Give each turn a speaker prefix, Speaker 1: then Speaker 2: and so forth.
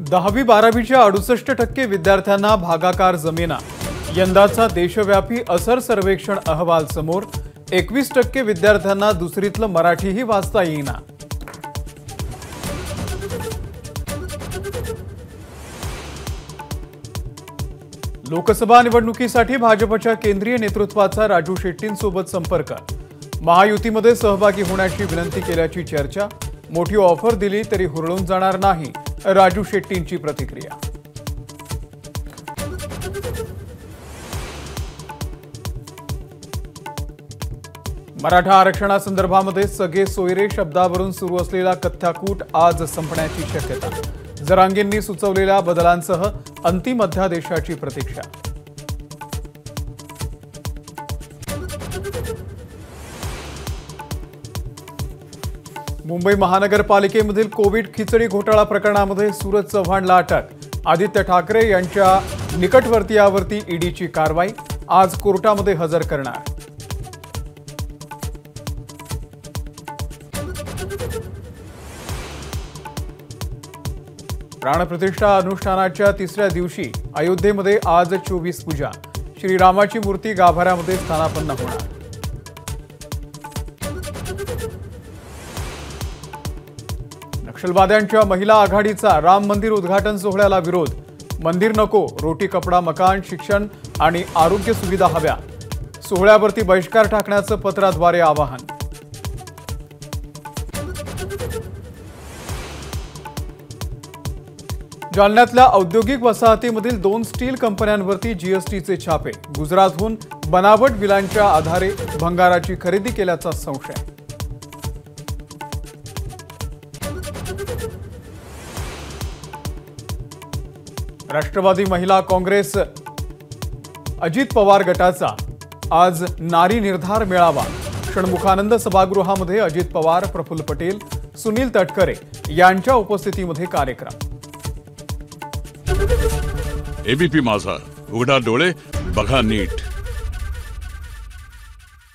Speaker 1: दहावी बारावीच्या 68% विद्यार्थ्यांना भागाकार जमिना। यंदाचा देशव्यापी असर सर्वेक्षण अहवाल समोर। 21% विद्यार्थ्यांना दुसरीतलं मराठीही वाचता येईना। लोकसभा निवडणुकीसाठी भाजपच्या केंद्रीय नेतृत्वाचा राजू शेट्टींसोबत संपर्क। महायुतीमध्ये सहभागी होण्याची विनंती केल्याची चर्चा। मोठी ऑफर दिली तरी हुरळून जाणार नाही, राजू शेट्टींची प्रतिक्रिया। मराठा आरक्षणासंदर्भामध्ये सगळे सोयरे शब्दावरून सुरू असलेला कथ्याकूट आज संपण्याची शक्यता। जरांगेंनी सुचवलेल्या बदलांसह अंतिम अध्यादेशाची प्रतीक्षा। मुंबई महानगरपालिकेमधील कोविड खिचडी घोटाळा प्रकरणामध्ये सूरज चव्हाणला अटक। आदित्य ठाकरे यांच्या निकटवर्तीयावरती ईडीची कारवाई। आज कोर्टामध्ये हजर करणार। प्राणप्रतिष्ठा अनुष्ठानाच्या तिसऱ्या दिवशी अयोध्येमध्ये आज 24 पूजा। श्रीरामाची मूर्ती गाभाऱ्यामध्ये स्थानापन्न होणार। नक्षलवाद्यांच्या महिला आघाडीचा राम मंदिर उद्घाटन सोहळ्याला विरोध। मंदिर नको, रोटी कपडा मकान, शिक्षण आणि आरोग्य सुविधा हव्या। सोहळ्यावरती बहिष्कार टाकण्याचं पत्राद्वारे आवाहन। जालन्यातल्या औद्योगिक वसाहतीमधील 2 स्टील कंपन्यांवरती जीएसटीचे छापे। गुजरातहून बनावट बिलांच्या आधारे भंगाराची खरेदी केल्याचा संशय। राष्ट्रवादी महिला काँग्रेस अजित पवार गटाचा आज नारी निर्धार मेळावा। षण्मुखानंद सभागृहामध्ये अजित पवार, प्रफुल्ल पटेल, सुनील तटकरे यांच्या उपस्थितीमध्ये कार्यक्रम।
Speaker 2: एबीपी माझा, उघडा डोळे बघा नीट।